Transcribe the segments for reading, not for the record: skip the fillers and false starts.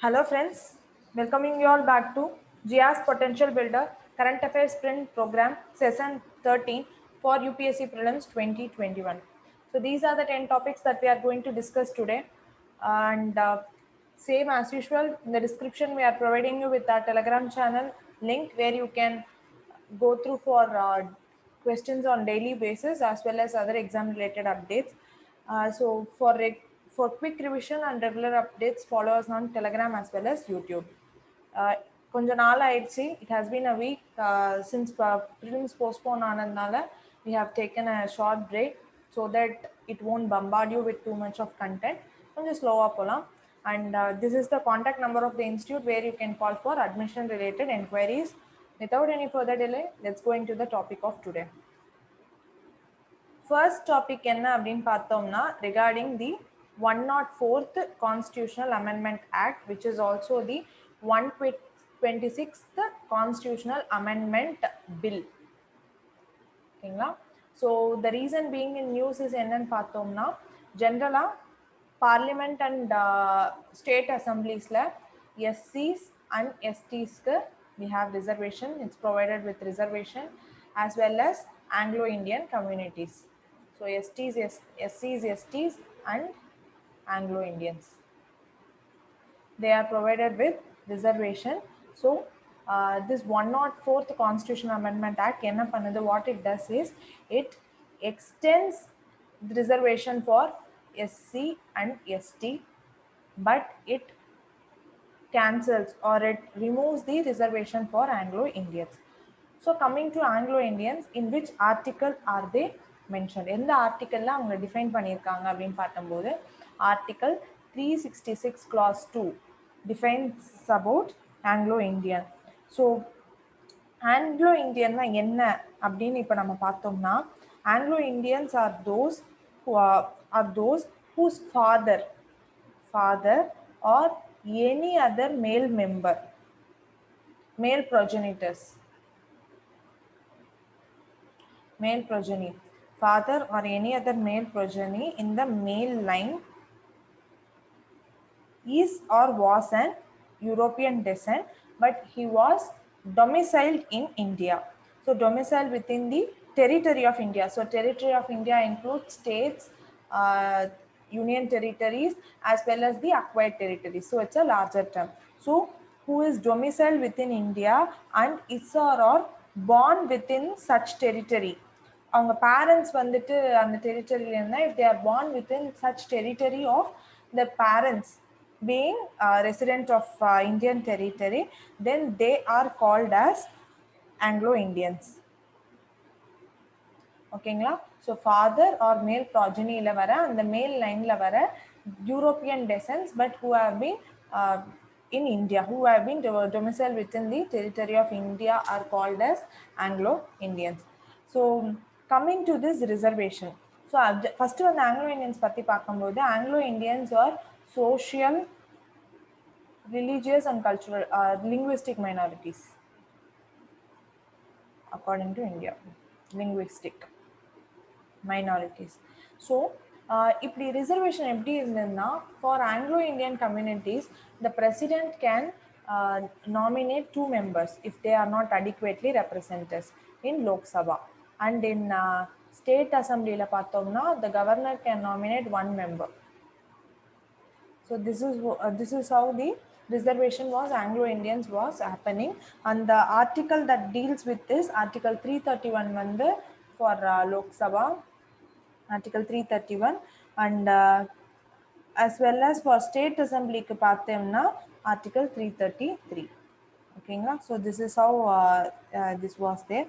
Hello friends, welcoming you all back to GIA's Potential Builder Current Affairs Sprint Program Session 13 for UPSC Prelims 2021. So these are the 10 topics that we are going to discuss today, and same as usual in the description we are providing you with our Telegram channel link where you can go through for questions on daily basis as well as other exam related updates. So for quick revision and regular updates, follow us on Telegram as well as YouTube. Uh, கொஞ்ச நாள் ஆயிடுச்சு. It has been a week since prelims postpone ஆனதுனால we have taken a short break so that it won't bombard you with too much of content. கொஞ்சம் ஸ்லோவாக போகலாம். And this is the contact number of the institute where you can call for admission related enquiries. Without any further delay, let's go into the topic of today. First topic என்ன அப்படின்னு பார்த்தோம்னா regarding the 104th Constitutional Amendment Act, which is also the 126th Constitutional Amendment Bill. ஓகேங்களா? So the reason being in news is என்னன்னு பார்த்தோம்னா ஜென்ரலா parliament and state அசம்பிளிஸ்ல எஸ்சிஸ் and எஸ்டிஸ்க்கு we have reservation. It's provided with reservation as well as Anglo-Indian communities. So STs, SCs, STs and Anglo-Indians, they are provided with reservation. So this 104th Constitutional Amendment Act enna pannudhu, what it does is it extends the reservation for SC and ST, but it cancels or it removes the reservation for Anglo-Indians. So coming to Anglo-Indians, in which article are they mentioned? எந்த ஆர்டிக்கல்ல அவங்க define பண்ணியிருக்காங்க அப்படின்னு பார்க்கும்போது article 366 clause 2 defines about Anglo-Indian. So Anglo-Indian என்ன அப்படின்னு இப்போ நம்ம பார்த்தோம்னா Anglo-Indians are those whose father or any other male member, male progenitors, male progeny, father or any other male progeny in the male line is or was an European descent, but he was domiciled in India. So domiciled within the territory of India. So territory of India includes states, union territories as well as the acquired territories. So it's a larger term. So who is domiciled within India and is or born within such territory. அவங்க parents வந்துட்டு அந்த territoryல இருந்தா if they are born within such territory of the parents being resident of Indian territory, then they are called as Anglo-Indians. ஓகேங்களா? So father or male progeny-ல வர அந்த male line-ல வர European descents but who have been in India, who have been domiciled within the territory of India are called as Anglo-Indians. So coming to this reservation, so first வந்து Anglo-Indians பத்தி பார்க்கும்போது Anglo-Indians are social, religious and cultural linguistic minorities according to India. Linguistic minorities. So இப்படி reservation எப்படி இருந்ததுன்னா for Anglo-Indian communities the president can nominate 2 members if they are not adequately represented in Lok Sabha, and in state assemblyல பார்த்தோம்னா the governor can nominate 1 member. So this is how the reservation was Anglo-Indians was happening, and the article that deals with this article 331 வந்து for Lok Sabha, article 331, and as well as for state assembly க்கு பார்த்தோம்னா article 333. ஓகேங்களா? So this is how this was there,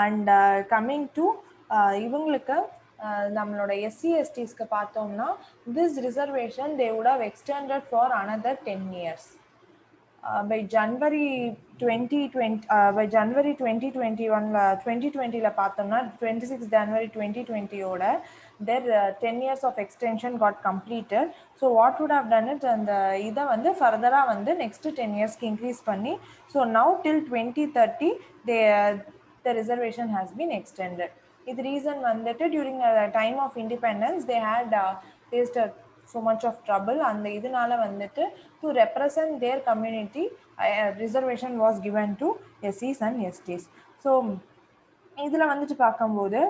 and coming to இவங்களுக்கு நம்மளோட SC STஸ்க்கு பார்த்தோம்னா this reservation they would have extended for another 10 years. By January 2021 2020ல பார்த்தோம்னா 26 January 2020 ஓட their 10 years of extension got completed. So what would have done it, and இதை வந்து ஃபர்தரா வந்து next 10 yearsக்கு increase பண்ணி so now till 2030 the reservation has been extended. இது reason வந்துட்டு during the time of independence they had faced a so much of trouble, and இதனால வந்துட்டு to represent their community reservation was given to SCs and STs. So இதில் வந்துட்டு பார்க்கும்போது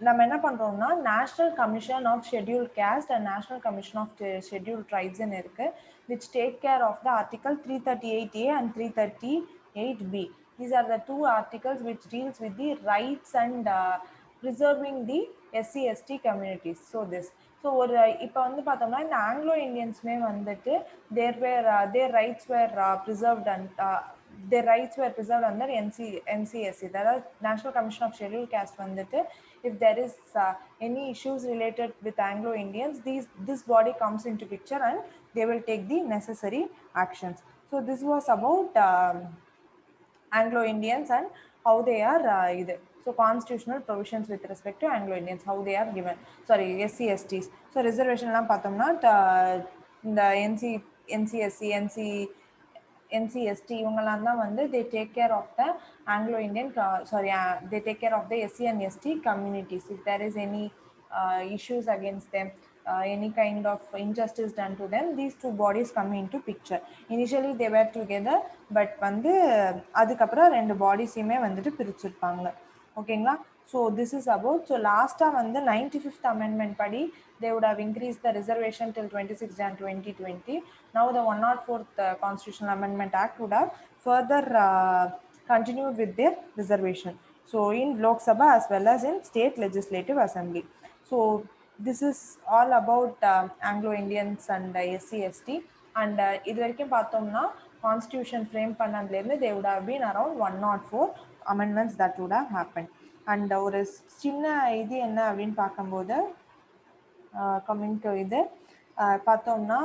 நம்ம என்ன பண்ணுறோம்னா national commission of scheduled caste and national commission of scheduled ட்ரைப்ஸ்ன்னு இருக்குது, which take care of the article 338A and 338B. These are the two articles which deals with the rights and preserving the SC/ST communities. So ஒரு இப்போ வந்து பார்த்தோம்னா இந்த Anglo இண்டியன்ஸுமே வந்துட்டு their rights were preserved and their rights were preserved under NCSC, that is National Commission of Scheduled Caste வந்துட்டு if there is any issues related with Anglo Indians, this body comes into picture and they will take the necessary actions. So this was about Anglo Indians and how they are so constitutional provisions with respect to Anglo Indians, how they are given, sorry, SC/STs. So reservation எல்லாம் பார்த்தோம்னா இந்த NCSC NCST இவங்கெல்லாம் தான் வந்து they take care of the Anglo Indian they take care of the SC and ST communities. If there is any issues against them, any kind of injustice done to them, these two bodies come into picture. Initially they were together, but வந்து அதுக்கப்புறம் ரெண்டு பாடிஸையுமே வந்துட்டு பிரிச்சிருப்பாங்க. ஓகேங்களா? So this is about, so லாஸ்ட்டாக வந்து 95th amendment படி they would have increased the reservation till 26 Jan 2020. Now the 104th Constitutional Amendment Act would have further continued with their reservation. So in Lok Sabha as well as in State Legislative Assembly. So this is all about Anglo Indians and SC/ST. And இது வரைக்கும் பார்த்தோம்னா constitution frame பண்ணதுலேருந்து they would have been around 104 amendments that would have happened. And ஒரு சின்ன இது என்ன அப்படின்னு பார்க்கும்போது கம்மிங் டு இது பார்த்தோம்னா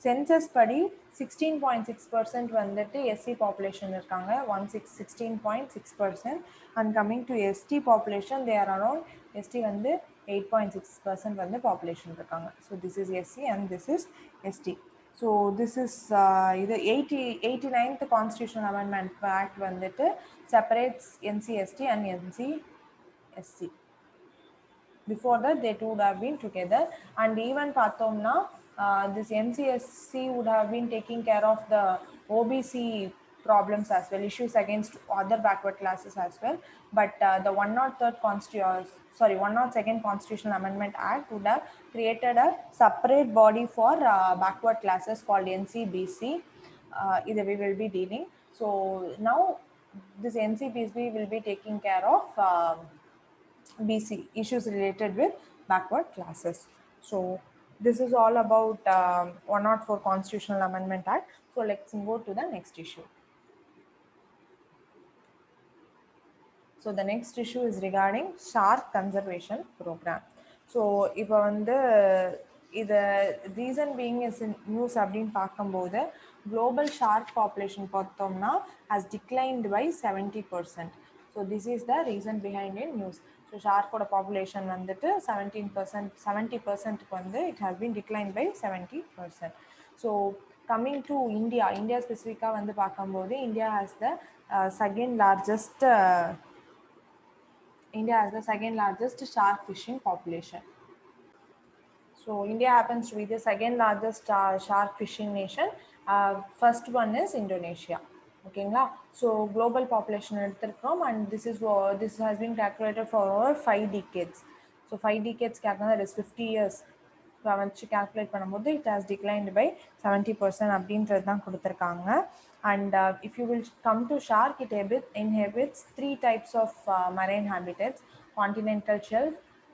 சென்சஸ் படி 16.6% வந்துட்டு எஸ்சி பாப்புலேஷன் இருக்காங்க, 16.6%. And coming to ST population they are around, ST வந்து 8.6% வந்து பாப்புலேஷன் இருக்காங்க. So this is SC and this is ST. So this is இது 89th கான்ஸ்டியூஷனல் அமெண்ட்மெண்ட் ஆக்ட் வந்துட்டு separates NC/ST and NC/SC. Before that they two would have been together. And even பார்த்தோம்னா this NC/SC would have been taking care of the OBC problems as well, issues against other backward classes as well. But the 102nd Constitutional Amendment Act would have created a separate body for backward classes called NCBC. Either we will be dealing. So now this NCBC will be taking care of BC issues related with backward classes. So this is all about 104 Constitutional Amendment Act. So let's go to the next issue. So the next issue is regarding shark conservation program. So இப்போ வந்து இது reason being is news அப்படின்னு பார்க்கும்போது global shark population பார்த்தோம்னா has declined by 70%. So this is the reason behind in news. So ஷார்க்கோட population வந்துட்டு 70%க்கு வந்து it has been declined by 70%. So coming to India ஸ்பெசிஃபிக்காக வந்து பார்க்கும்போது India has the second largest shark fishing population. So India happens to be the second largest shark fishing nation. First one is Indonesia. ஓகேங்களா? So global population எடுத்திருக்கோம். And this has been calculated for over 5 decades. So 5 decades that is 50 years வச்சு calculate பண்ணும்போது it has declined by 70% அப்படின்றது தான் கொடுத்துருக்காங்க. And if you will come to shark, it inhabits 3 types of marine habitats: continental shelf,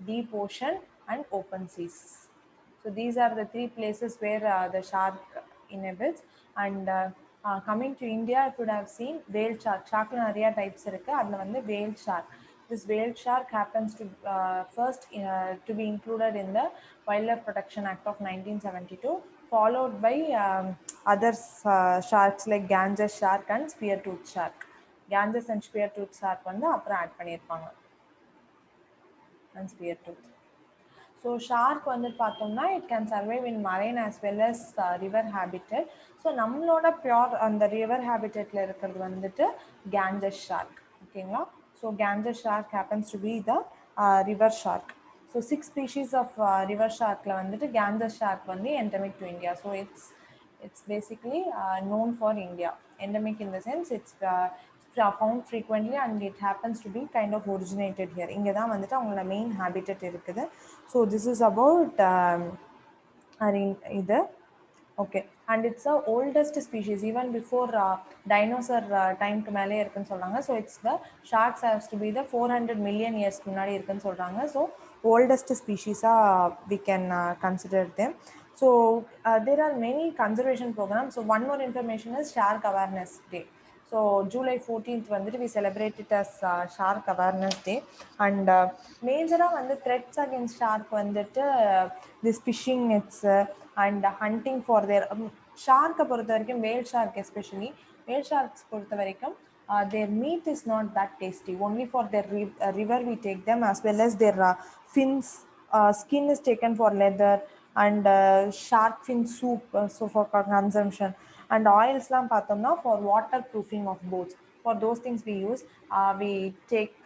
deep ocean and open seas. So these are the 3 places where the shark inhabits. And coming to India, if you would have seen whale shark, sharkla nariya types irukku, adla vandu whale shark. This whale shark happens to first to be included in the Wildlife Protection Act of 1972, followed by other sharks like Ganges shark and spear tooth shark. Ganges and spear tooth shark vandu apra add pannirpaanga, and spear tooth. So shark வந்து பார்த்தோம்னா it can survive in marine as well as river habitat. So நம்மளோட pure அந்த river ஹேபிட்டட்ல இருக்கிறது வந்துட்டு Ganges shark. ஓகேங்களா? So Ganges shark happens to be the river shark. So 6 species of river sharkல வந்துட்டு Ganges shark வந்து endemic to India. So it's basically known for India. Endemic in the sense it's found frequently and it happens to be kind of originated here. இங்க தான் வந்துட்டு அவங்களோட main habitat இருக்குது. So this is about இது. Okay, and it's the oldest species even before dinosaur time க்கு மேலே இருக்குன்னு சொல்றாங்க. So it's the sharks has to be the 400 million years முன்னாடி இருக்குன்னு சொல்றாங்க. So oldest species we can consider them. So there are many conservation programs. So one more information is Shark Awareness Day. So July 14th வந்துட்டு we celebrate it as Shark Awareness Day. And மேஜராக வந்து threats against shark வந்துட்டு this fishing nets and hunting for their ஷார்க்கை பொறுத்த வரைக்கும் வேல் shark especially வேல் sharks பொறுத்த வரைக்கும் their meat is not that tasty. Only for their river we take them, as well as their fins. Skin is taken for leather and shark fin soup, so for consumption. And oils லாம் பார்த்தோம்னா for waterproofing of boats. For those things we use, we take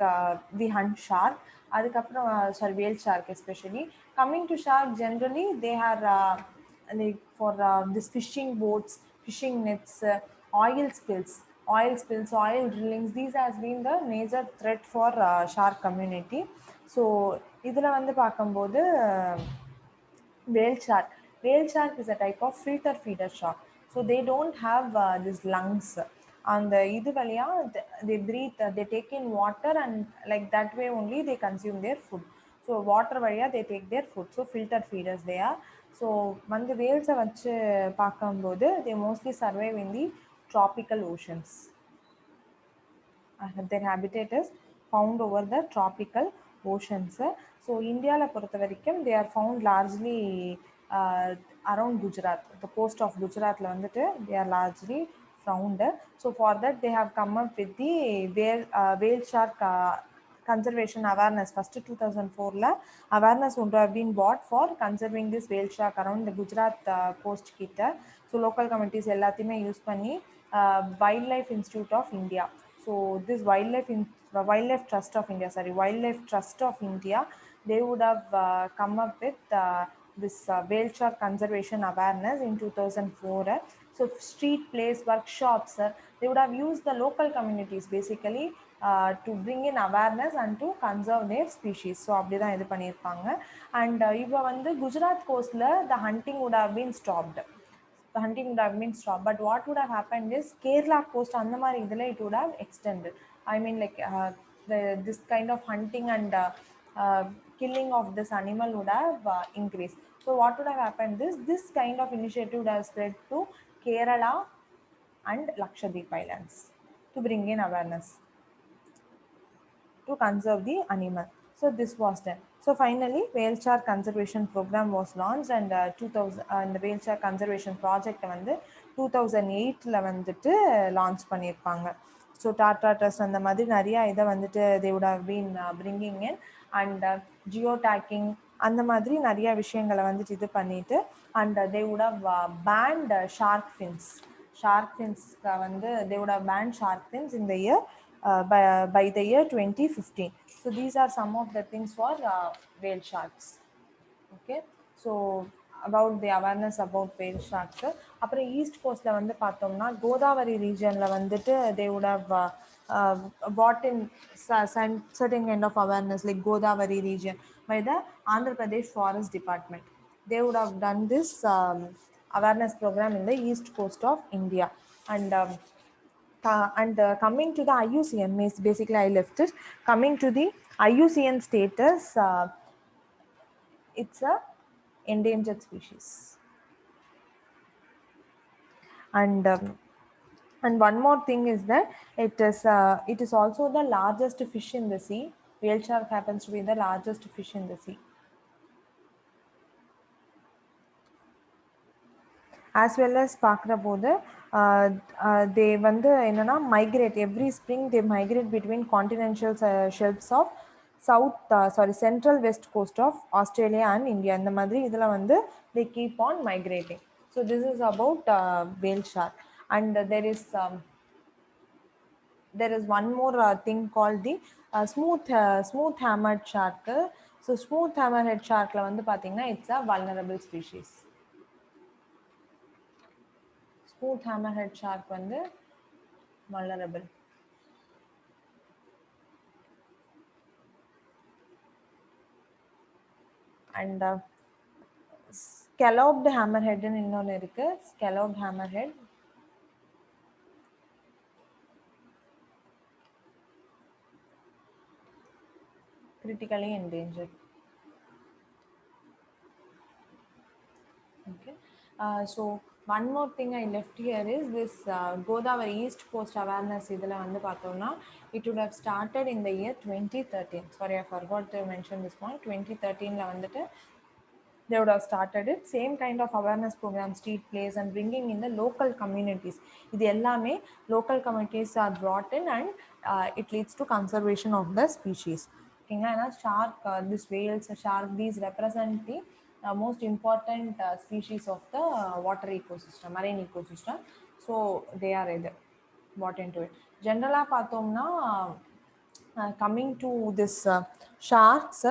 we hunt shark. அதுக்கப்புறம் sorry whale shark especially. Coming to shark, generally they are like for this fishing boats, fishing nets, oil spills, oil drillings. These has been the major threat for shark community. So இதில் வந்து பார்க்கும்போது whale shark. Whale shark is a type of filter feeder shark. So they don't have this lungs. And இது வழியா they breathe, they take in water and like that way only they consume their food. So water வழியா they take their food. So filter feeders they are. So வந்து whales வச்சு பார்க்கும்போது they mostly survive in the tropical oceans. Their habitat is found over the tropical oceans. So இந்தியாவில் பொறுத்த வரைக்கும் they are found largely around Gujarat. The coast of Gujaratல வந்துட்டு they are largely found. So for that they have come up with the whale shark conservation awareness. First 2004 awareness would have been bought for conserving this whale shark around the Gujarat coast கிட்ட. So local communities எல்லாத்தையுமே use பண்ணி Wildlife Institute of India. So this Wildlife Trust of India, they would have come up with this whale shark conservation awareness in 2004. So street plays, workshops, they would have used the local communities basically to bring in awareness and to conserve their species. So அப்படிதான் இது பண்ணியிருப்பாங்க. And இப்போ வந்து Gujarat கோஸ்ட்ல the hunting would have been stopped. The hunting would have been stopped. But what would have happened is Kerala coast அந்த மாதிரி இதில் it would have extended. I mean like this kind of hunting and killing of this animal would have increased. So what would have happened is this kind of initiative would have spread to Kerala and Lakshadweep Islands to bring in awareness to conserve the animal. So this was done. So finally whale shark conservation program was launched and 2000 and the whale shark conservation project வந்து 2008ல வந்துட்டு launch பண்ணியிருப்பாங்க. So Tata Trust அந்த மாதிரி நிறைய இதை வந்துட்டு they would have been bringing in and geotagging அந்த மாதிரி நிறைய விஷயங்களை வந்துட்டு இது பண்ணிட்டு and they would have banned shark fins. Shark fins வந்து they would have banned shark fins in the year by the year 2015. So these are some of the things for whale sharks. Okay, so about the awareness about whale sharks. அப்புறம் east கோஸ்ட்ல வந்து பார்த்தோம்னா கோதாவரி ரீஜன்ல வந்துட்டு they would have brought in certain kind of awareness like Godavari region by the Andhra Pradesh Forest Department. They would have done this awareness program in the east coast of India. And coming to the IUCN, basically I left it. Coming to the IUCN status, it's a endangered species. And one more thing is that it is also the largest fish in the sea. Whale shark happens to be the largest fish in the sea. As well as பார்க்குற போது they வந்து என்னன்னா migrate every spring. They migrate between continental shelves of central west coast of Australia and India. இந்த மாதிரி இதில் வந்து they keep on migrating. So this is about whale shark. And there is one more thing called the smooth hammered shark. So smooth hammerhead ஷார்க்கில் வந்து பார்த்தீங்கன்னா it's a vulnerable species. Smooth hammerhead shark வந்து vulnerable. And scalloped hammerheadன்னு இன்னொன்று இருக்கு. scalloped hammerhead critically endangered. Okay, so one more thing I left here is this Godavari East Coast Awareness இதில் வந்து பார்த்தோம்னா it would have started in the year 2013. Sorry, I forgot to mention this point. 2013ல வந்துட்டு they would have started it. Same kind of awareness program, street plays, and bringing in the local communities. இது எல்லாமே local communities are brought in, and it leads to conservation of the species. ஓகேங்களா, ஏன்னா shark, this whales, shark, these represent the most important species of the water ecosystem, marine ecosystem. So they are either brought into it. Generally பார்த்தோம்னா coming to this sharks,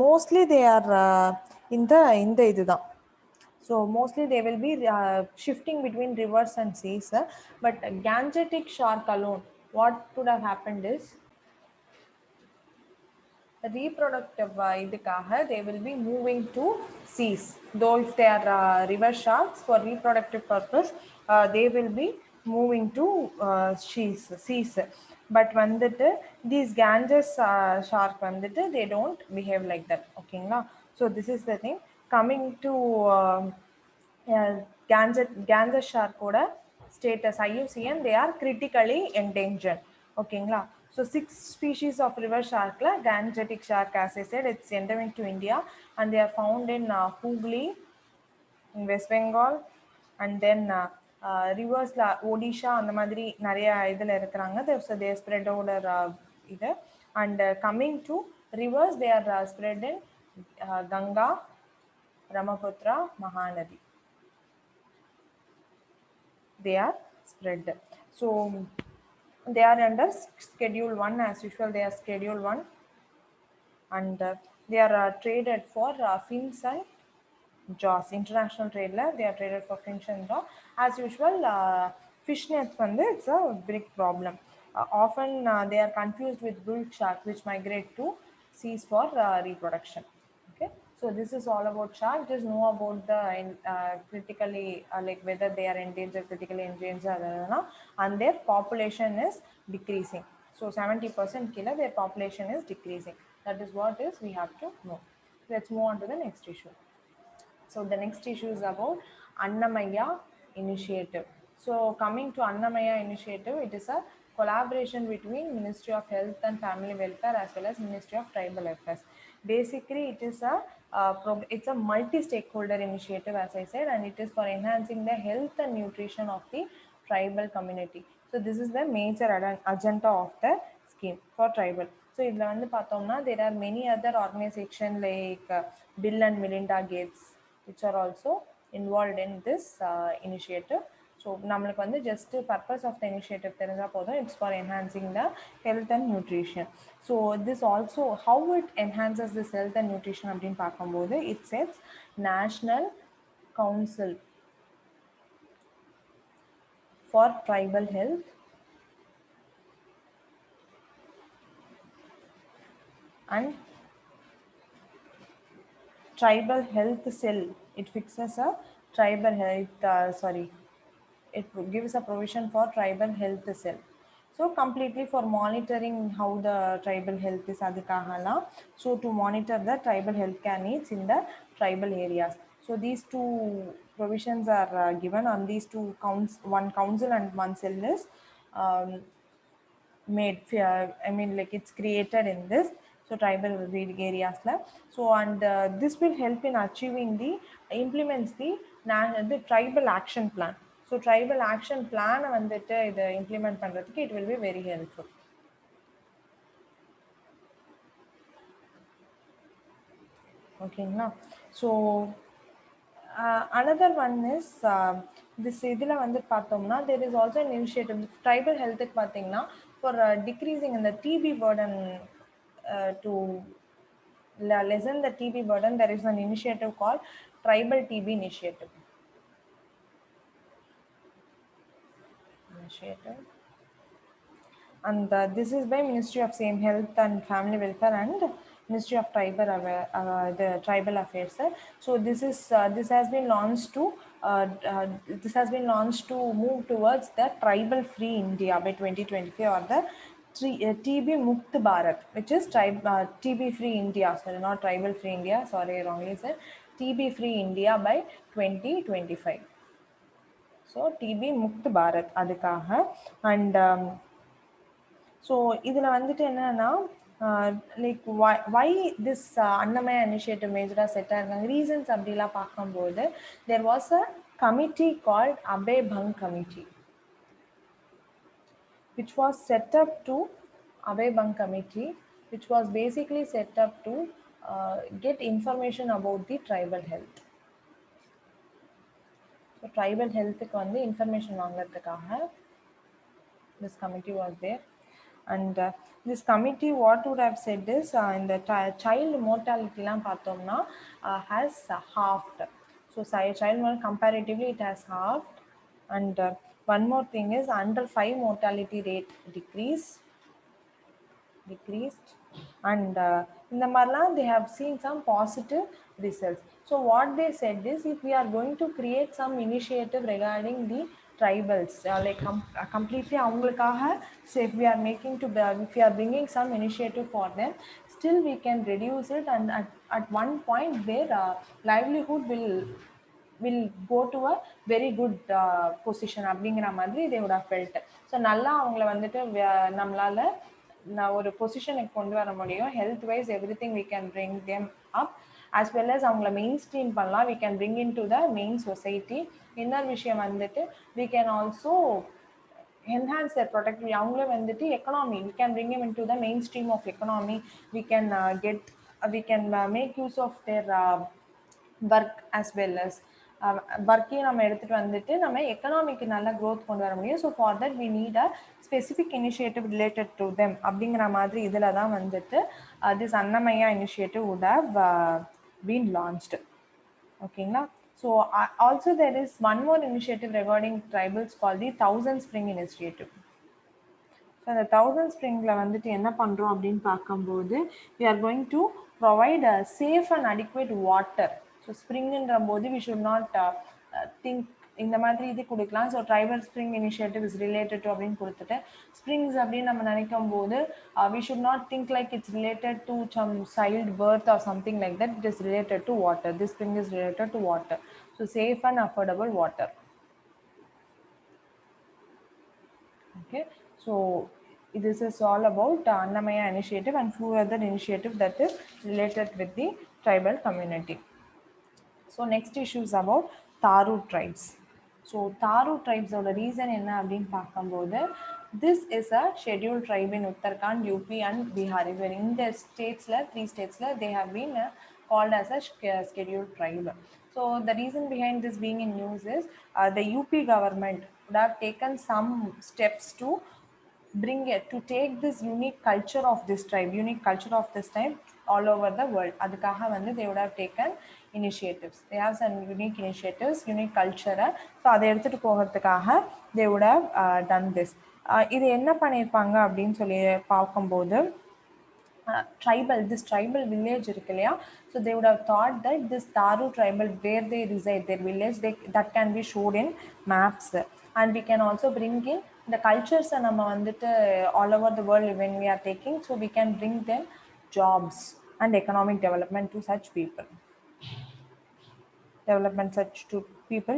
mostly they are in the இதுதான். So mostly they will be shifting between rivers and seas, but Gangetic shark alone, what could have happened is reproductive இதுக்காக they will be moving to seas. Though if they are river sharks, for reproductive purpose they will be moving to seas. But வந்துட்டு these Ganges shark வந்துட்டு they don't behave like that. ஓகேங்களா, so this is the thing. Coming to Ganges shark ஓட status IUCN, they are critically endangered. ஓகேங்களா, so 6 species of river shark la Gangetic shark, as I said, it's endemic to India, and they are found in Hooghly in West Bengal, and then rivers la Odisha and the madri nariya idhula irukkranga. So they are spread over இது. And coming to rivers, they are spread in Ganga, Brahmaputra, Mahanadi. They are spread. So they are under schedule 1 as usual. They are schedule 1, and they are traded for fins and jaws. International trade la they are traded for fins and jaws as usual. Fish nets vandu it's a big problem. Often they are confused with bull shark, which migrate to seas for reproduction. Okay, so this is all about shark. Just know about the critically like whether they are endangered, critically endangered, and their population is decreasing. So 70% killer, their population is decreasing. That is what is we have to know. Let's move on to the next issue. So the next issue is about Annamaya initiative. So coming to Annamaya initiative, it is a collaboration between Ministry of Health and Family Welfare as well as Ministry of Tribal Affairs. Basically, it is it's a multi-stakeholder initiative, as I said, and it is for enhancing the health and nutrition of the tribal community. So this is the major agenda of the scheme for tribal. So இதில் வந்து பார்த்தோம்னா there are many other organizations like Bill and Melinda Gates, which are also involved in this initiative. So நம்மளுக்கு வந்து just purpose of the initiative தெரிஞ்சா போதும். It's for enhancing the health and nutrition. So this also, how it enhances this health and nutrition அப்படின்னு பார்க்கும்போது it sets National Council for Tribal Health and Tribal Health Cell. It fixes a tribal health, it gives a provision for tribal health cell. So completely for monitoring how the tribal health is adukagala. So to monitor the tribal healthcare needs in the tribal areas. So these two provisions are given on these two counts. One council and one cell is made. I mean, like it's created in this. So tribal areas la. So and this will help in achieving the implements the tribal action plan. So tribal action plan வந்துட்டு இதை implement பண்றதுக்கு it will be very helpful. ஓகேங்களா, so another one is this இதில் வந்து பார்த்தோம்னா there is also an initiative tribal health பார்த்தீங்கன்னா for decreasing in the TB burden to lessen the TB burden, there is an initiative called Tribal TB Initiative. And this is by Ministry of Same Health and Family Welfare and Ministry of the Tribal Affairs. So this has been launched to move towards the tribal free India by 2025, or the TB Mukt Bharat, which is TB free India. Sorry, not tribal free India. Sorry, wrongly said. TB free India by 2025. So TB Mukt Bharat அதுக்காக. And so இதில் வந்துட்டு என்னன்னா, like why this Anamaya initiative மேஜராக set ஆயிருக்காங்க reasons அப்படிலாம் பார்க்கும்போது, there was a committee called Abhay Bang committee, which was set up to Abhay Bang committee, which was basically set up to get information about the tribal health. So tribal health க்கு வந்து information வாங்குறதுக்காக this committee was there. And this committee what would have said is in the child mortality லாம் பார்த்தோம்னா has halved. So child mortality comparatively it has halved. And one more thing is under 5 mortality rate decreased. And in the Marla they have seen some positive results. So what they said is, if we are going to create some initiative regarding the tribals, like completely avungalukkaga, so if we are bringing some initiative for them, still we can reduce it, and at one point their livelihood will go to a very good position அப்படிங்கிற மாதிரி they would have felt. So நல்லா அவங்கள வந்துட்டு நம்மளால ஒரு பொசிஷனுக்கு கொண்டு வர முடியும். Health wise everything we can bring them up, as well as அவங்கள மெயின் ஸ்ட்ரீம் பண்ணலாம். we can bring into the main society. இன்னொரு விஷயம் வந்துட்டு we can also enhance their productivity. அவங்களே வந்துட்டு economy we can bring them into the mainstream of economy. we can make use of their work as well as ஒர்க்கையும் நம்ம எடுத்துகிட்டு வந்துட்டு நம்ம economic நல்ல க்ரோத் கொண்டு வர முடியும். So for that we need a specific initiative related to them அப்படிங்கிற மாதிரி இதில் தான் வந்துட்டு this Anamaya initiative would have been launched. ஓகேங்களா? So also there is one more initiative regarding tribals call the 1000 spring initiative. So அந்த 1000 ஸ்ப்ரிங்கில் வந்துட்டு என்ன பண்ணுறோம் அப்படின்னு பார்க்கும்போது, we are going to provide a safe and adequate water. So ஸ்ப்ரிங்குன்ற போது we should not think இந்த மாதிரி இது கொடுக்கலாம். So tribal spring initiative is related to அப்படின்னு கொடுத்துட்டு, ஸ்ப்ரிங்ஸ் அப்படின்னு நம்ம நினைக்கும் போது we should not think like it's related to some child birth or something like that. It is related to water. This spring is related to water. So safe and affordable water. Okay, so this is all about Annamaya initiative and few other initiative that is related with the tribal community. So next issue is about Tharu tribes. So Tharu tribes oda reason enna appdin paakumbodhu, this is a scheduled tribe in Uttarakhand, UP and Bihar. In the states la, 3 states la, they have been called as a scheduled tribe. So the reason behind this being in news is the UP government would have taken some steps to take this unique culture of this tribe all over the world. அதுக்காக வந்து they would have taken initiatives. They have some unique initiatives, unique culture. So அதை எடுத்துட்டு போகிறதுக்காக they would have done this. இது என்ன பண்ணியிருப்பாங்க அப்படின்னு சொல்லி பார்க்கும்போது, this tribal village இருக்கு இல்லையா, so they would have thought that this Tharu tribal, where they reside, their village, that can be showed in maps. And we can also bring in the cultures நம்ம வந்துட்டு all over the world when we are taking, so we can bring them jobs and economic development to such people.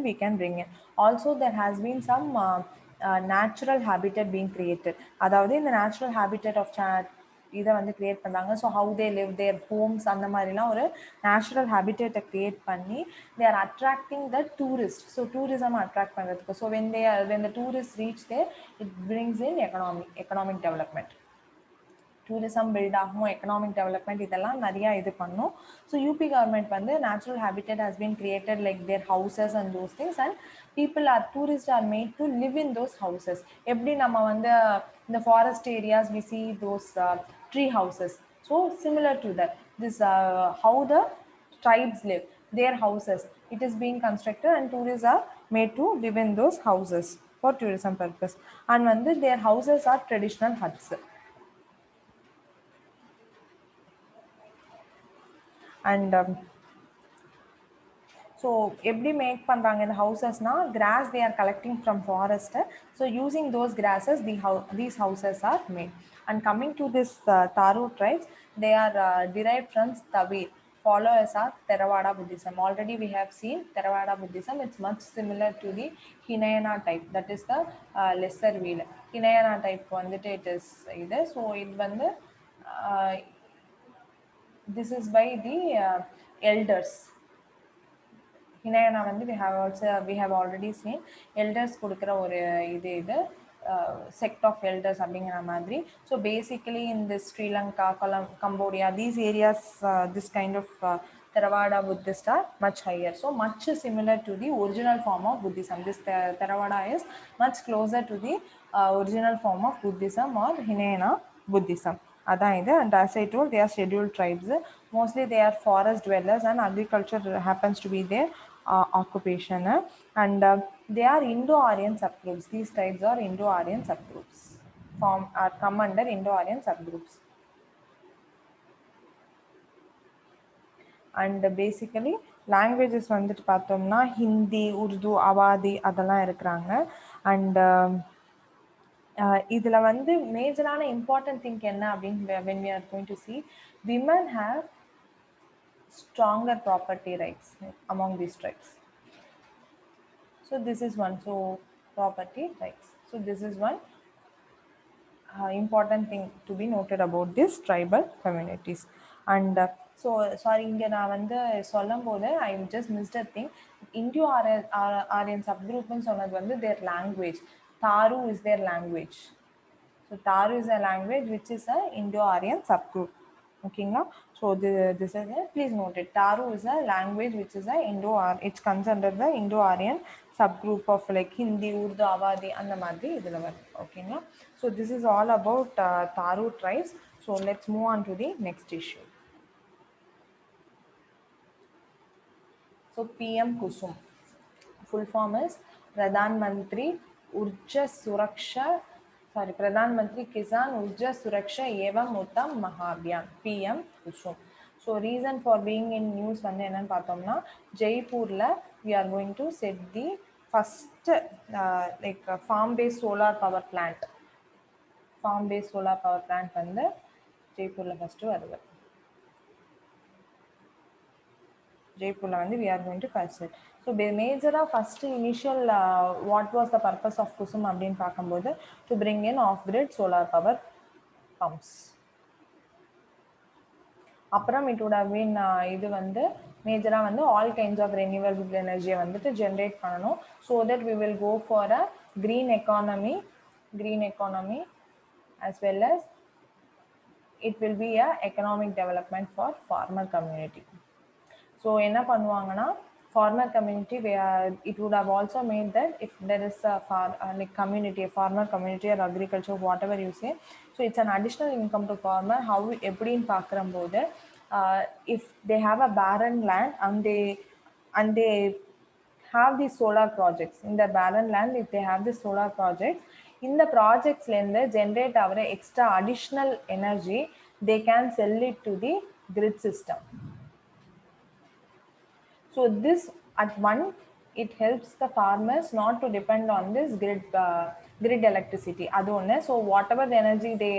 We can bring in. Also there has been some natural habitat being created. அதாவது இந்த natural habitat of இதை வந்து create பண்ணாங்க. So how they live, their homes, அந்த மாதிரிலாம் ஒரு natural ஹேபிட்டேட்டை create பண்ணி they are attracting the tourist. So tourism attract பண்ணுறதுக்கு, so when the tourist reach there, it brings in economic development. Tourism build ஆகும், எக்கனாமிக் டெவலப்மெண்ட், இதெல்லாம் நிறையா இது பண்ணும். ஸோ யூபி கவர்மெண்ட் வந்து natural habitat has been created like their houses and those things, and tourists are made to live in those houses. எப்படி நம்ம வந்து இந்த forest areas we see those tree houses, so similar to that. this how the tribes live, their houses. It is being constructed and tourists are made to live in those houses for tourism purpose. And when their houses are traditional huts. And so எப்படி make பண்றாங்க இந்த ஹவுசஸ்னா cross they are collecting from forest. So using those grasses these houses are made. And coming to this Tharu tribes, they are derived from Thavir, followers of Theravada Buddhism. Already we have seen Theravada Buddhism, it's much similar to the Hinayana type, that is the lesser wheel. Hinayana type வந்துட்டு it is இது. So இது வந்து this is by the elders. Hinayana வந்து we have already seen elders கொடுக்கிற ஒரு இது sect of elders அப்படிங்கிற மாதிரி. So basically in this Sri Lanka, Cambodia, these areas, this kind of Theravada Buddhists are much higher. So much similar to the original form of Buddhism. This Theravada is much closer to the original form of Buddhism or Hinayana Buddhism. அதான் இது. And as I told, they are scheduled tribes. Mostly they are forest dwellers and agriculture happens to be their occupation. And they are Indo-Aryan subgroups. These tribes are Indo-Aryan subgroups. Come under Indo-Aryan subgroups. And basically languages வந்துட்டு பார்த்தோம்னா ஹிந்தி, உருது, அவாதி அதெல்லாம் இருக்கிறாங்க. And இதில் வந்து மேஜரான important thing என்ன அப்படின்னு when we are going to see, women have stronger property rights among these tribes. So this is one. So property rights. So this is one important thing to be noted about this tribal communities. And so sorry, இங்கே நான் வந்து சொல்லும் போது I just missed a thing. Indo-Aryan subgroupன்னு சொன்னது வந்து their language. Tharu is their language. So Tharu is a language which is a Indo-Aryan subgroup. Okay, now so this is please note it. Tharu is a language which is a it comes under the Indo-Aryan subgroup of like Hindi, Urdu, Awadhi and the madri idhula varum. Okay, now so this is all about Tharu tribes. So let's move on to the next issue. So PM Kusum, full form is Pradhan Mantri Pradhan Mantri Kisan Urja Suraksha Evam Uttam Mahabhiyan, PM Kusum. So reason for being in news வந்து என்னன்னு பார்த்தோம்னா, ஜெய்ப்பூர்ல we are going to set the first like farm based solar power plant. Farm based solar power plant வந்து ஜெய்ப்பூர்ல first வருது. ஜெய்ப்பூர்ல வந்து we are going to first set. So major first initial what was the purpose of Kusum அப்படின்னு பார்க்கும்போது to bring in off grid solar power pumps. அப்புறம் it would have been இது வந்து மேஜரா வந்து all kinds of renewable energy வந்துட்டு generate பண்ணணும், so that we will go for a green economy as well as it will be a economic development for farmer community. So என்ன பண்ணுவாங்கன்னா farmer community it would have also made that if there is a farmer community or agriculture whatever you say, so it's an additional income to farmer. How எப்படின்னு பார்க்கும்போது if they have a barren land and they have these solar projects in the barren land, if they have this solar projects, in the projects lende generate our extra additional energy, they can sell it to the grid system. So this at one, it helps the farmers not to depend on this grid electricity. So whatever the energy they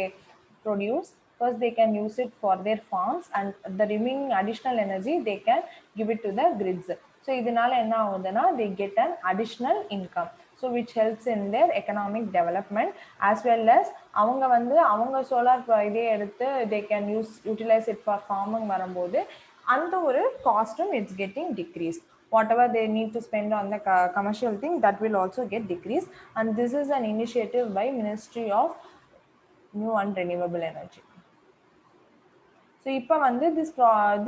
produce, first they can use it for their farms, and the remaining additional energy they can give it to the grids. So idinala enna agudana, they get an additional income, so which helps in their economic development, as well as avanga vandu avanga solar idey eduthu they can utilize it for farming varumbodhu and the cost it's getting decreased. Whatever they need to spend on the commercial thing, that will also get decreased. And this is an initiative by Ministry of New and Renewable Energy. So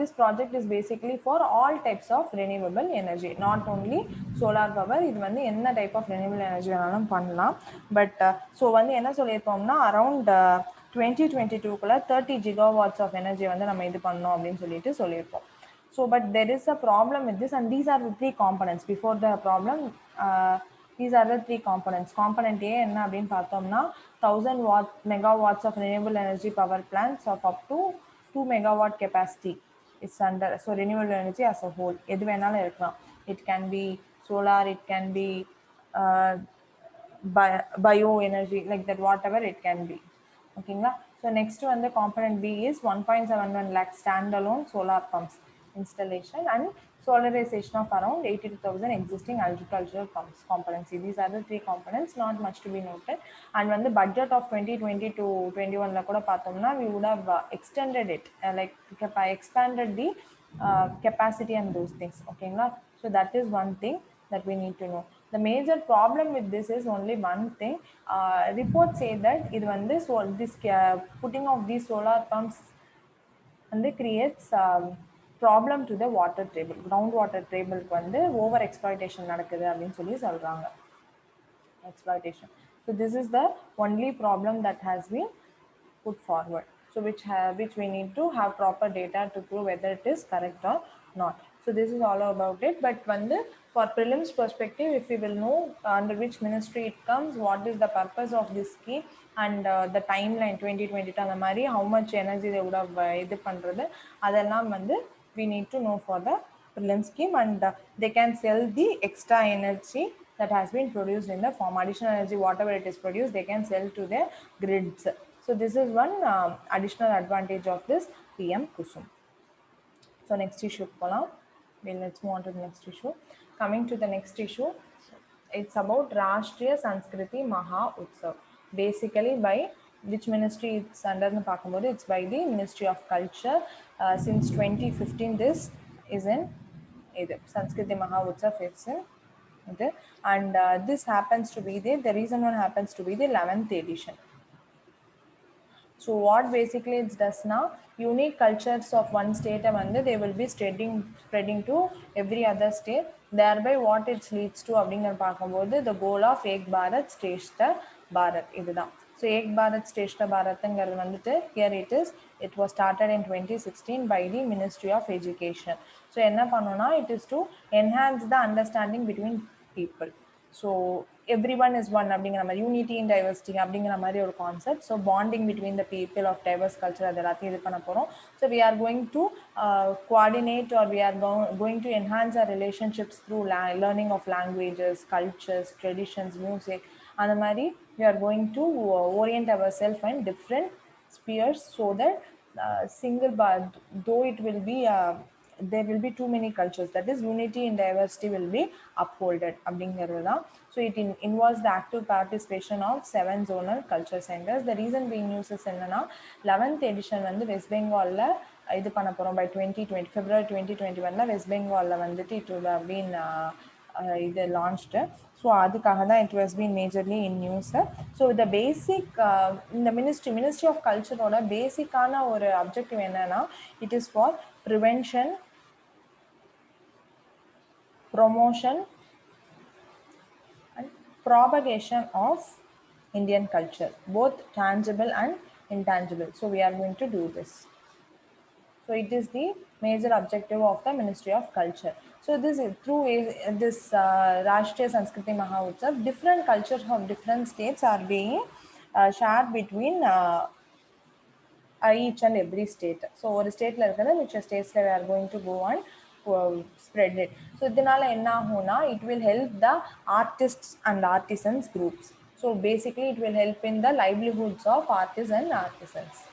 this project is basically for all types of renewable energy, not only solar power. இது வந்து என்ன type of renewable energy வேணாலும் பண்ணலாம். But so வந்து என்ன சொல்லியிருப்போம்னா around 2022 30 gigawatts of energy வந்து நம்ம இது பண்ணோம் அப்படின்னு சொல்லியிருப்போம். So but there is a problem with this, and these are the three components. Before the problem, these are the three components. Component A என்ன அப்படின்னு பார்த்தோம்னா 1000 megawatts of renewable energy power plants of up to 2 megawatt capacity is under. So renewable energy as a whole எது வேணாலும் இருக்கலாம். It can be solar, it can be uh, bioenergy, like that, whatever it can be. Okay, so next one, the component B is 1.71 lakh standalone solar pumps installation and solarization of around 82,000 existing agricultural pumps components. These are the three components, not much to be noted. And when the budget of 2020 to 21 la kuda paathomna, we would have extended it, like expanded the capacity and those things. Okay, so that is one thing that we need to know. The major problem with this is only one thing. Reports say that இது வந்து this putting of these solar pumps வந்து creates problem to the water table, groundwater table வந்து over exploitation நடக்குது அப்படின்னு சொல்றாங்க. Exploitation. So this is the only problem that has been put forward. So which we need to have proper data to prove whether it is correct or not. So this is all about it. But for prelims perspective, if we will know under which ministry it comes, what is the purpose of this scheme, and the timeline 2020 அந்த மாதிரி how much energy they would have இது பண்றது, அதெல்லாம் we need to know for the prelim scheme, and they can sell the extra energy that has been produced in the form, additional energy, whatever it is produced, they can sell to their grids. So this is one additional advantage of this PM Kusum. So next issue, let's move on to the next issue. Coming to the next issue, it's about Rashtriya Sanskriti Maha Utsav. Basically, by which ministry it's under? It's by the Ministry of Culture. Since 2015, this is in Sanskriti Maha Utsav is in. Okay. And this happens to be the reason one happens to be the 11th edition. So what basically it does now, unique cultures of one state they will be spreading to every other state. Thereby what it leads to the goal of Ek Bharat Shrestha Bharat. So Ek Bharat Shrestha Bharat here it was started in 2016 by the Ministry of Education. So it is to enhance the understanding between people. So everyone is one, unity in diversity concept. So bonding between the people of diverse culture. So we are going to coordinate, or we are going to enhance our relationships through learning of languages, cultures, traditions, music, and we are going to orient ourselves in different spheres, so that though it will be there will be too many cultures, that is unity in diversity will be upholded. So it involves the active participation of 7 zonal culture centers. The reason being uses 11th edition West Bengal by 2020 February 2021 West Bengal it will have been launched. So it was been majorly in news. So the basic in the Ministry of Culture basic objective it is for prevention, promotion and propagation of Indian culture, both tangible and intangible. So we are going to do this. So it is the major objective of the Ministry of Culture. So this is through this Rashtriya Sanskriti Maha Utsav, different cultures of different states are being shared between each and every state. So one state which states we are going to go and spread it. So it will help the artists and artisans groups. So basically it will help in the livelihoods of artists and artisans.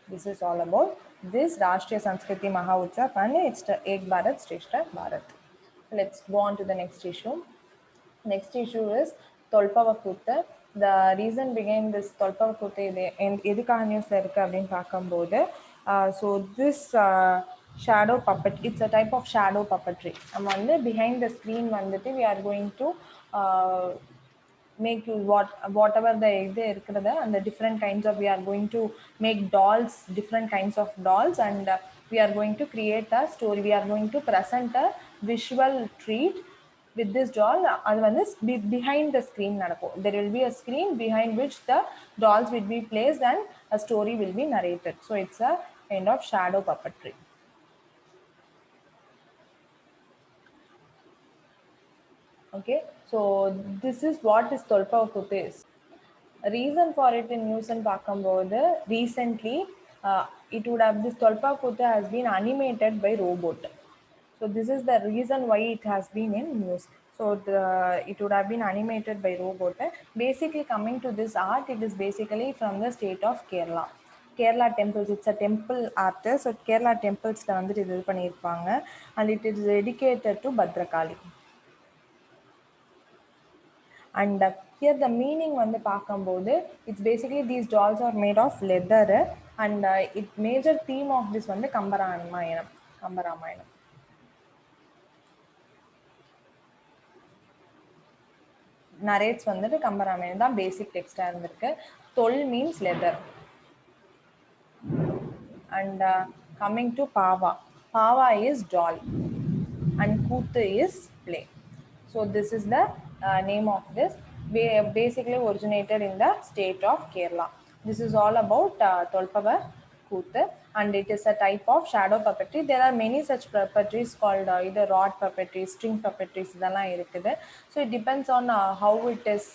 This is all about this Rashtriya Sanskriti Maha Utsav, and it's the Ek Bharat Shrestha Bharat. Let's go on to the next issue. Next issue is Tolpavakuttu. The reason behind this Tolpavakuttu and edukkaga news la irukku appdin paakumbodhu, so this shadow puppet, it's a type of shadow puppetry. Behind the screen we are going to make use whatever the and the different kinds of, we are going to make dolls, different kinds of dolls, and we are going to create a story. We are going to present a visual treat with this doll அது வந்து behind the screen நடக்கும். There will be a screen behind which the dolls will be placed and a story will be narrated. So it's a kind of shadow puppetry. Okay, so this is what this Tolpa Kuthu is. Reason for it in news and பார்க்கும்போது recently it would have this Tolpa Kuthu has been animated by robot. So this is the reason why it has been in news. So it would have been animated by robot. Basically coming to this art, it is basically from the state of Kerala. Kerala temples, it's a temple art. So Kerala temples la வந்து இது பண்ணிருப்பாங்க and it is dedicated to Bhadrakali. And here the meaning வந்து பார்க்கும்போது it's basically these dolls are made of leather and it major theme of this வந்து Kambaramayanam. Narrates வந்துட்டு கம்பராமாயணம் தான் பேசிக் டெக்ஸ்டா இருந்திருக்கு. தொல் means leather. And coming to Pava. Pava is doll and Kuthu is play. So this is the name of this. Basically originated in the state of Kerala. This is all about Tolpava Kuthu and it is a type of shadow puppetry. There are many such puppetries called either rod puppetry, string puppetries. So it depends on how it is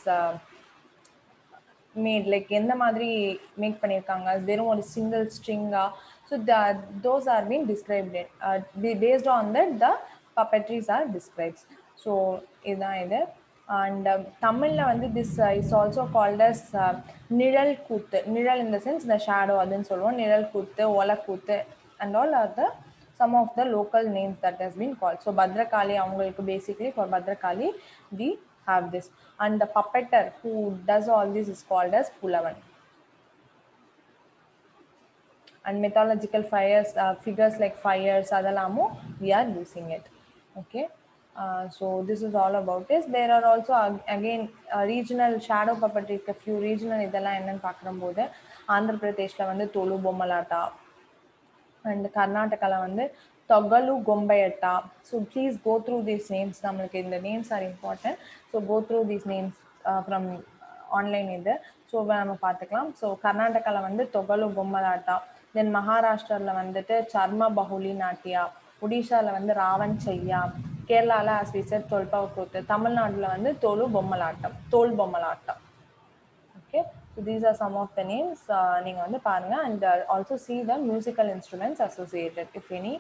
made, like எந்த மாதிரி make பண்ணிருக்காங்க, வெறும் ஒரு single ஸ்ட்ரிங்கா. So those are being described based on that the puppetries are described. So இதுதான் இது. And தமிழ்ல வந்து this is also called as நிழல் கூத்து. நிழல் in the sense the shadow அதுன்னு சொல்லுவோம். நிழல் கூத்து, ஓலக்கூத்து and all are the some of the local names that has been called. So Bhadrakali அவங்களுக்கு basically for Bhadrakali we have this. And the puppeteer who does all this is called as Pulavan. And mythological figures like fires adalamu we are using it. Okay, so this is all about this. There are also again regional shadow puppetry. A few regional idella enna paakkumbodhu Andhra Pradesh la vandu Tolu Bommalata and Karnataka la vandu Togalu Gombayata. So please go through these names. The names are important. So go through these names from online இது. So நம்ம பார்த்துக்கலாம். So கர்நாடகாவில் வந்து தொகலு பொம்மலாட்டா, தென் மகாராஷ்டிராவில் வந்துட்டு சர்ம பகுலி நாட்டியா, ஒடிஷாவில் வந்து ராவன் செய்யா, கேரளாவில் ஆஸ் வி செட் தொல்பாவ் கூத்து, தமிழ்நாட்டில் வந்து தோல் பொம்மலாட்டம். Okay, so these are some of the names நீங்கள் வந்து பாருங்க. And also see the musical instruments associated. If any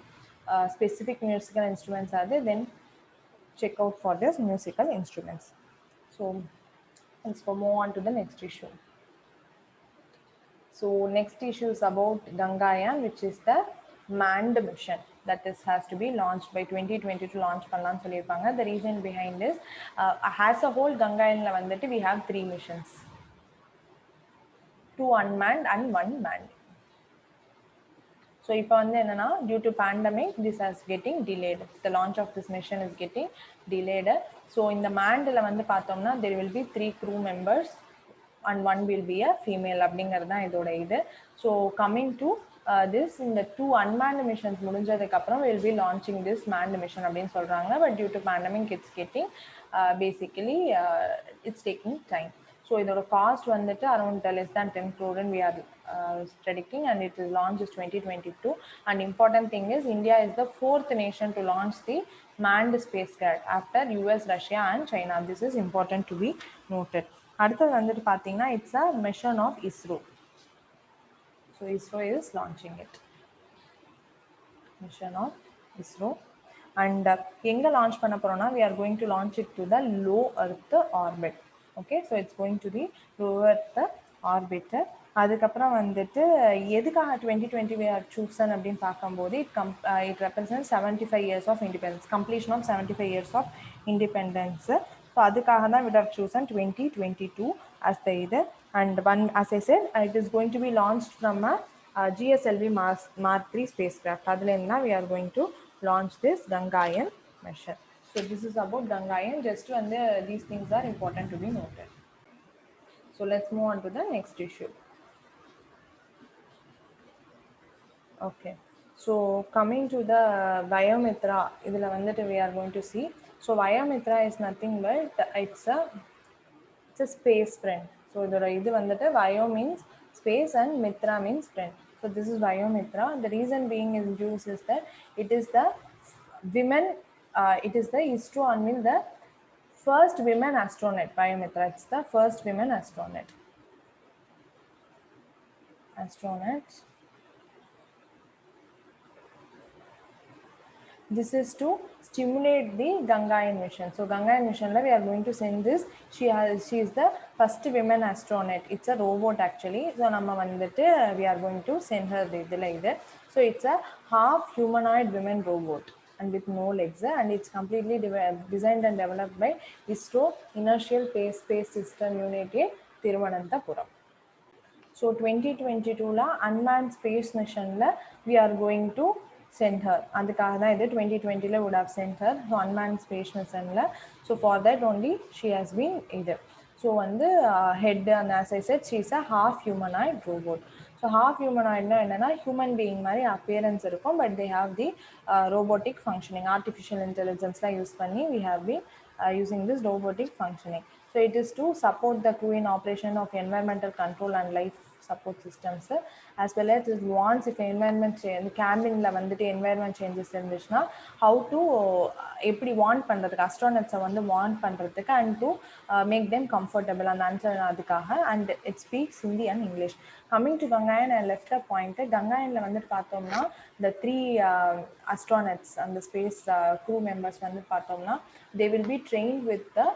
specific musical instruments are there, then check out for this musical instruments. So let's move on to the next issue. So next issue is about Gangayaan, which is the manned mission that has to be launched by 2020 to launch பண்ணலாம்னு சொல்லியிருப்பாங்க. The reason behind this, as a whole Gangayaan வந்துட்டு we have 3 missions, 2 unmanned and 1 manned. So இப்போ வந்து என்னன்னா, due to pandemic this is getting delayed. The launch of this mission is getting delayed. So in the manned la வந்து பார்த்தோம்னா there will be 3 crew members and 1 will be a female அப்படிங்கிறது தான் இதோட இது. So coming to this, in the 2 unmanned missions முடிஞ்சதுக்கு அப்புறம் will be launching this manned mission அப்படின்னு சொல்றாங்க. But due to pandemic it's getting basically it's taking time. So இதோட cost வந்துட்டு around less than 10 crore and we are predicting, and it is launched 2022. And important thing is India is the 4th nation to launch the manned spacecraft after US, Russia and China. This is important to be noted. அடுத்தது வந்துட்டு பார்த்தீங்கன்னா it's a mission of ISRO. So ISRO is launching it. Mission of ISRO. And எங்க launch பண்ண போறோம்னா we are going to launch it to the low earth orbit. Okay, so it's going to the low earth orbit. அதுக்கப்புறம் வந்துட்டு எதுக்காக 2020 we are chosen அப்படின்னு பார்க்கும்போது it represents 75 years of independence, completion of 75 years of independence. So அதுக்காக தான் we have chosen 2022 as the இது. And one, as I said, it is going to be launched from a GSLV Mark 3 spacecraft. அதுலேருந்து we are going to launch this Gangayaan mission. So this is about Gangayaan. Just to these things are important to be noted. So let's move on to the next issue. Okay, so coming to the Biomitra, idhula vandu we are going to see. So Vayomitra is nothing but it's a space friend. So இதோட இது வந்துட்டு Vayo means space and Mitra means friend. So this is Vayomitra. The reason being is used is that it is the women, it is the ISRO unveiled the first women astronaut. Vayomitra, it's the first women astronaut. Astronauts. This is to stimulate the Gangayaan mission. So Gangayaan mission we are going to send this. She is the first women astronaut. It's a robot actually. So நம்ம வந்துட்டு we are going to send her இதுல இது. So it's a half humanoid women robot and with no legs, and it's completely designed and developed by ISRO Inertial Space System Unit in Thiruvananthapuram. So 2022 la unmanned space mission la we are going to send her. அதுக்காக தான் இது 2020 la would have sent her. So unmanned space mission la. So for that only she has been either. So வந்து head and as I said she is a half humanoid robot. So half humanoid na என்னன்னா human being மாதிரி appearance இருக்கும், but they have the robotic functioning. Artificial intelligence la use பண்ணி we have been using this robotic functioning. So it is to support the crew in operation of environmental control and life support systems, as well as it wants if environment change cabin la vandu environment changes irundhuchna how to eppadi want pandradhukku astronauts vandu want pandradhukku and to make them comfortable and answer adukkaga, and it speaks Hindi and English. Coming to Gangayaan, I left a point. Gangayaan la vandu paathomna the three astronauts and the space crew members vandu paathomna they will be trained with the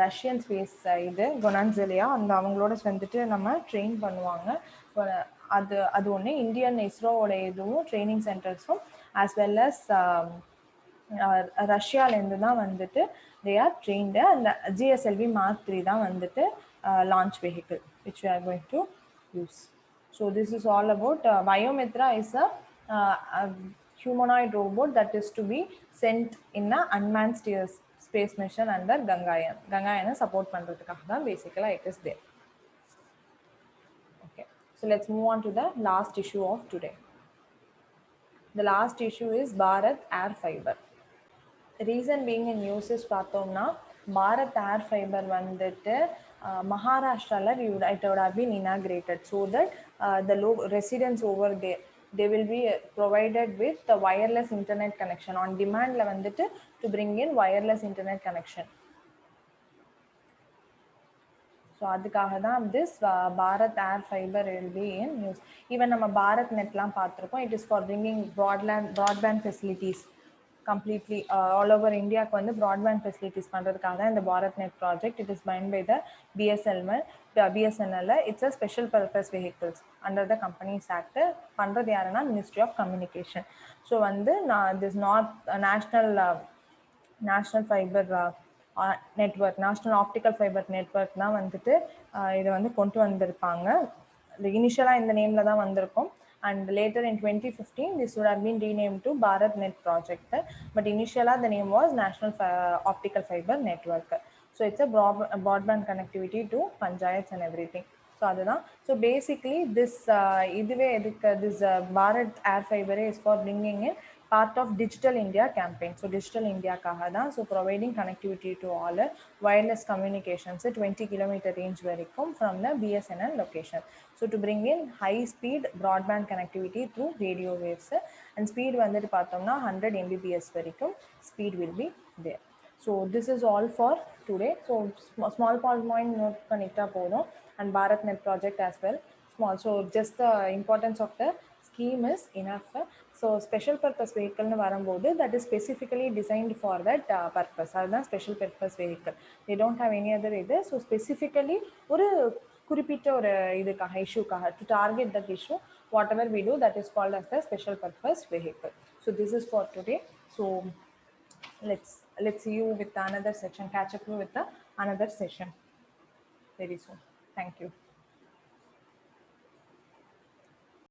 Russian space இது கொனான்செலியா அந்த அவங்களோட வந்துட்டு நம்ம train பண்ணுவாங்க. அது ஒன்று Indian இஸ்ரோவோட இதுவும் ட்ரைனிங் சென்டர்ஸும் ஆஸ் வெல் அஸ் ரஷ்யாலேருந்து தான் வந்துட்டு தே ஆர் ட்ரெயின்டு. அந்த GSLV Mark 3 தான் வந்துட்டு launch vehicle which we are going to use. So this is all about Vayomitra is a humanoid robot that is to be sent in a unmanned space mission under Gangayaan. Gangayaan support பண்றதுக்காக தான் basically it is there. Okay, so let's move on to the last issue of today. The last issue is Bharat Air Fiber. Reason being in news is பார்த்தோம்னா Bharat Air Fiber வந்துட்டு Maharashtra it would have been inaugurated so that the residents over there they will be provided with the wireless internet connection on demand la vanditu to bring in wireless internet connection. So அதுக்காக தான் this Bharat Air Fiber will be in news. Even நம்ம Bharat Net லாம் பார்த்திருக்கோம். It is for bringing broadband facilities completely all over India க்கு வந்து broadband facilities பண்றதுக்காக தான் இந்த Bharat Net project. It is manned by the BSNL. It's a special purpose vehicles under the Companies Act. பண்றது யாருன்னா Ministry of Communication. So வந்து this national fiber network, national optical fiber network தான் வந்துட்டு இதை வந்து கொண்டு வந்திருப்பாங்க. இனிஷியலாக இந்த நேமில் தான் வந்திருக்கும். And later in 2015 this would have been renamed to Bharat Net project, but initially the name was National Optical Fiber Network. So it's a broadband connectivity to panchayats and everything. So adha, so basically this this Bharat Air Fiber is for bringing in part of Digital India campaign. So Digital India kaha da, so providing connectivity to all wireless communications 20 kilometer range varaikum from the BSNL location. So to bring in high speed broadband connectivity through radio waves, and speed vandu paathomna 100 Mbps varaikum speed will be there. So this is all for today. So small point note பண்ணிட்டா போதும், and Bharat Net project as well small. So just the importance of the scheme is enough. So special purpose vehicle னு வரும்போது that is specifically designed for that purpose. அதுதான் special purpose vehicle. They don't have any other இது. So specifically ஒரு குறிப்பிட்ட ஒரு இதுக்காக இஷ்யூக்காக to target that issue, whatever we do that is called as the special purpose vehicle. So this is for today. So let's see you with another section, catch up with another session very soon. Thank you.